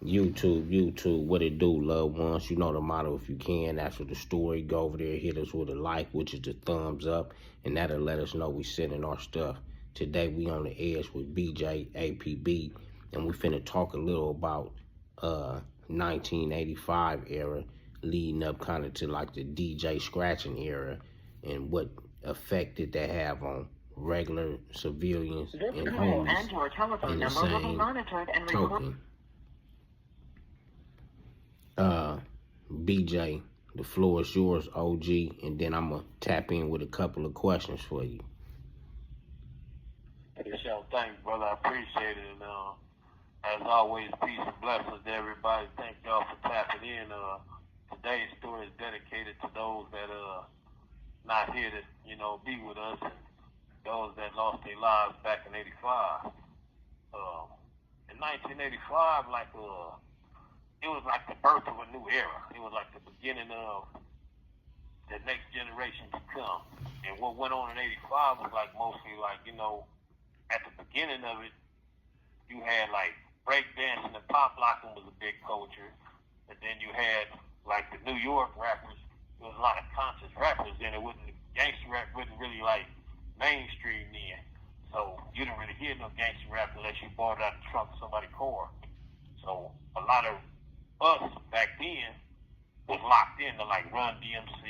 YouTube, what it do, loved ones? You know the motto. If you can, after the story, go over there, hit us with a like, which is the thumbs up, and that'll let us know we sending our stuff. Today we on the edge with BJ APB, and we finna talk a little about 1985 era, leading up kind of to like the DJ scratching era, and what effect did that have on regular civilians and homies and your telephone in the number will be same monitored and recorded. token. BJ, the floor is yours, OG, and then I'm going to tap in with a couple of questions for you. Thanks, brother. I appreciate it. And as always, peace and blessings to everybody. Thank y'all for tapping in. Today's story is dedicated to those that not here to, be with us, and those that lost their lives back in '85. In 1985, it was like the birth of a new era. It was like the beginning of the next generation to come. And what went on in '85 was mostly at the beginning of it, you had break dancing and pop locking was a big culture. And then you had the New York rappers. There was a lot of conscious rappers then. Gangster rap wasn't really mainstream then. So you didn't really hear no gangster rap unless you bought it out of the trunk of somebody's car. So a lot of us back then was locked into Run DMC,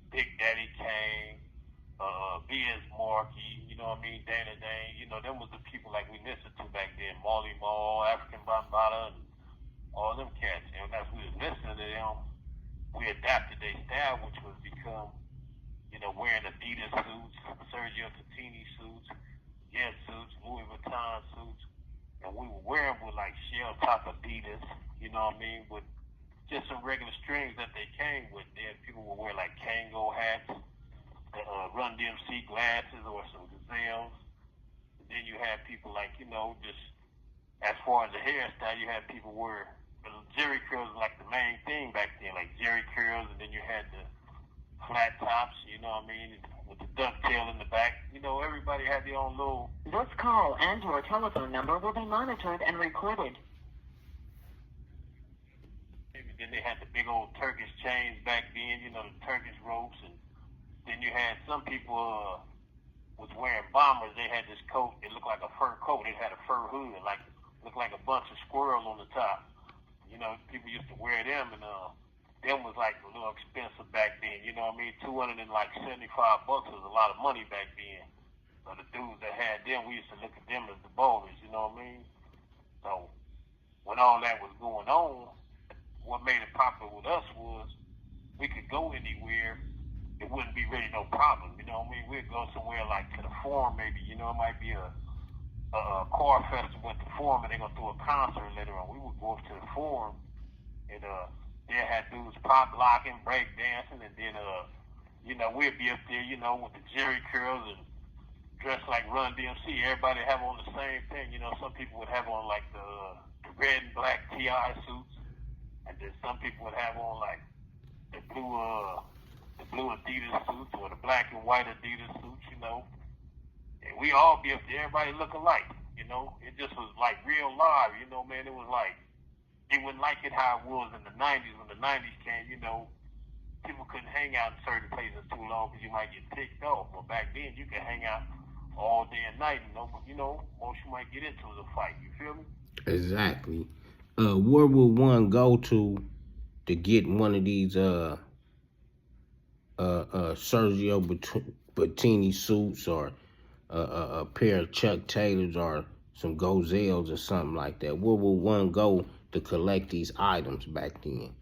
Big Daddy Kane, B.S. Markey, Dana Dane, them was the people we listened to back then, Marley Marl, African Bambaataa, and all them cats. And as we was listening to them, we adapted their style, which was become, wearing Adidas suits, Sergio Tacchini suits, Guess suits, Louis Vuitton suits, and we were wearing with shell top Adidas, with just some regular strings that they came with. Then people would wear Kango hats, Run DMC glasses, or some gazelles. And then you had people just as far as the hairstyle, you had people wear Jerry curls was the main thing back then, Jerry curls, and then you had the flat tops, with the ducktail in the back. Everybody had their own little. This call and your telephone number will be monitored and recorded. Then they had the big old Turkish chains back then, the Turkish ropes, and then you had some people was wearing bombers. They had this coat. It looked like a fur coat. It had a fur hood, looked like a bunch of squirrel on the top. People used to wear them, and them was a little expensive back then. $275 was a lot of money back then. So the dudes that had them, we used to look at them as the ballers. So when all that was going on, what made it popular with us was we could go anywhere. It wouldn't be really no problem. We'd go somewhere to the Forum, maybe. It might be a car festival at the Forum, and they're going to throw a concert later on. We would go up to the Forum, and they had dudes pop locking, break dancing, and then, we'd be up there, with the Jerry curls and dressed like Run DMC. Everybody have on the same thing. Some people would have on the red and black TI suits, and then some people would have on the blue Adidas suits or the black and white Adidas suits, and we all be up there, everybody look alike, It just was real live, man. It was it wasn't it how it was in the 90s. When the 90s came, people couldn't hang out in certain places too long because you might get ticked off. But back then, you could hang out all day and night, most you might get into was a fight. You feel me? Exactly. Where would one go to get one of these Sergio Bettini suits, or a pair of Chuck Taylors, or some Gazelles or something like that? Where would one go to collect these items back then,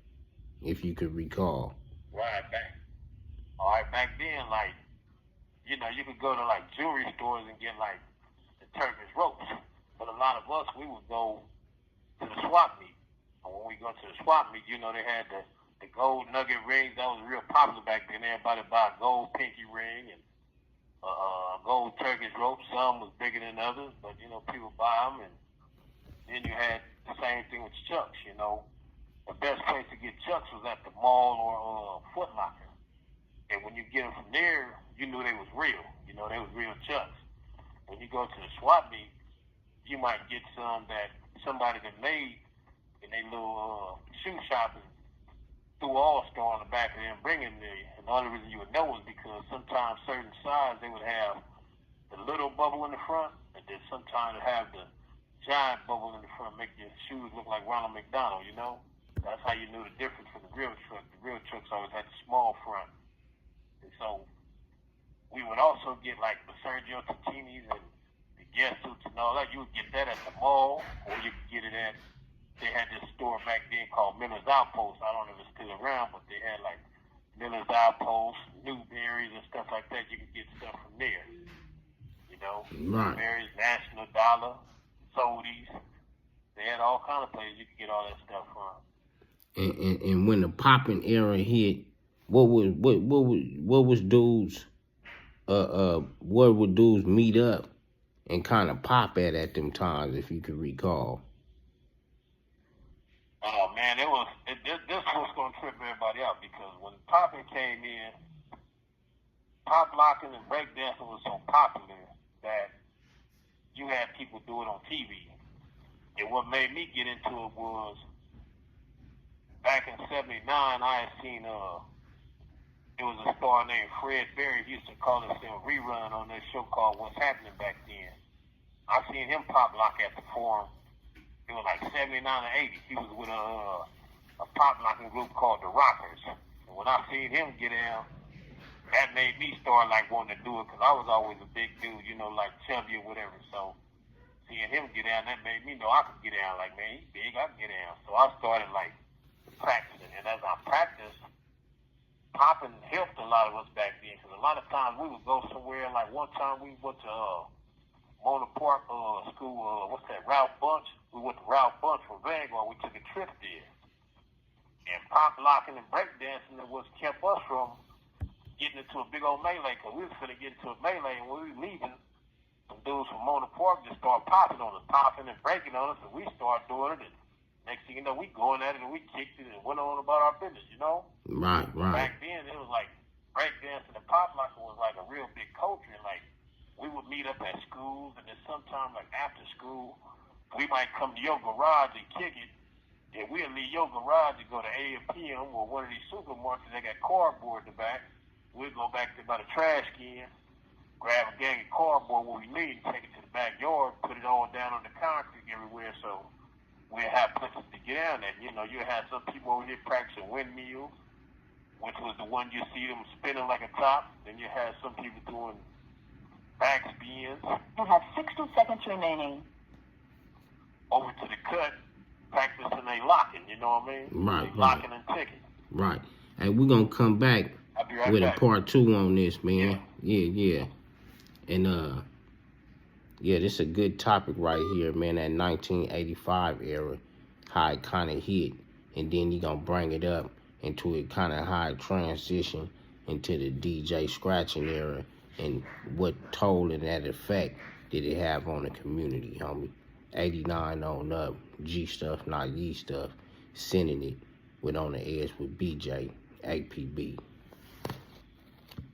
if you could recall? Right, back then, you could go to jewelry stores and get the Turkish ropes. But a lot of us, we would go to the swap meet. And when we go to the swap meet, they had the gold nugget rings. That was real popular back then. Everybody buy a gold pinky ring and gold Turkish rope. Some was bigger than others, but people buy them. And then you had the same thing with Chucks. The best place to get Chucks was at the mall or Foot Locker. And when you get them from there, you knew they was real. They was real Chucks. When you go to the swap meet, you might get some that somebody that made, they little shoe shopping through All-Star on the back of them, bringing there. And the only reason you would know is because sometimes certain sides they would have the little bubble in the front, and then sometimes they have the giant bubble in the front, make your shoes look like Ronald McDonald, you know? That's how you knew the difference from the real truck. The real trucks always had the small front. And so we would also get like the Sergio Tatinis and the guest suits and all that. You would get that at the mall, or you could get it at, they had this store back then called Miller's Outpost. I don't know if it's still around, but they had like Miller's Outpost, Newberries and stuff like that. You could get stuff from there. You know, Right. Newberries, National Dollar, Sodies. They had all kind of places you could get all that stuff from. And when the popping era hit, what was dudes where would dudes meet up and kind of pop at them times, if you could recall? Oh man, this was gonna trip everybody out, because when popping came in, pop locking and breakdancing was so popular that you had people do it on TV. And what made me get into it was back in '79, I had seen it was a star named Fred Berry. He used to call himself Rerun on this show called What's Happening Back then. I seen him pop lock at the Forum. It was like '79 or '80. He was with a pop locking group called the Rockers. And when I seen him get down, that made me start like wanting to do it, because I was always a big dude, you know, like chubby or whatever. So seeing him get down, that made me know I could get down. Like, man, he's big, I can get down. So I started like practicing, and as I practiced, popping helped a lot of us back then, because a lot of times we would go somewhere. Like one time we went to Mona Park school, what's that, Ralph Bunch. We went to Ralph Bunch from Vanguard. We took a trip there. And pop locking and breakdancing was kept us from getting into a big old melee, because we was finna get into a melee, and when we were leaving, some dudes from Mona Park just started popping on us, popping and breaking on us, and we started doing it, and next thing you know, we going at it, and we kicked it and went on about our business, you know? Right. Back then, it was like breakdancing and pop locking was like a real big culture, and like we would meet up at schools, and then sometime like after school, we might come to your garage and kick it, and we'll leave your garage and go to A&PM or one of these supermarkets. They got cardboard in the back. We'll go back to about a trash can, grab a gang of cardboard what we need, take it to the backyard, put it all down on the concrete everywhere, so we'll have places to get down at. You know, you have some people over here practicing windmills, which was the one you see them spinning like a top. Then you have some people doing back spins. You have 60 seconds remaining. Over to the cut, practicing they locking, you know what I mean? Right. They locking and ticking. Right. Hey, we're gonna come back I'll be right with back. a part 2 on this, man. Yeah. And this is a good topic right here, man. That 1985 era, how it kind of hit, and then you gonna bring it up into it kind of how it transition into the DJ scratching era, and what toll and that effect did it have on the community, homie. 89 on up, G stuff, not ye stuff, sending it with On the Edge with BJ, APB.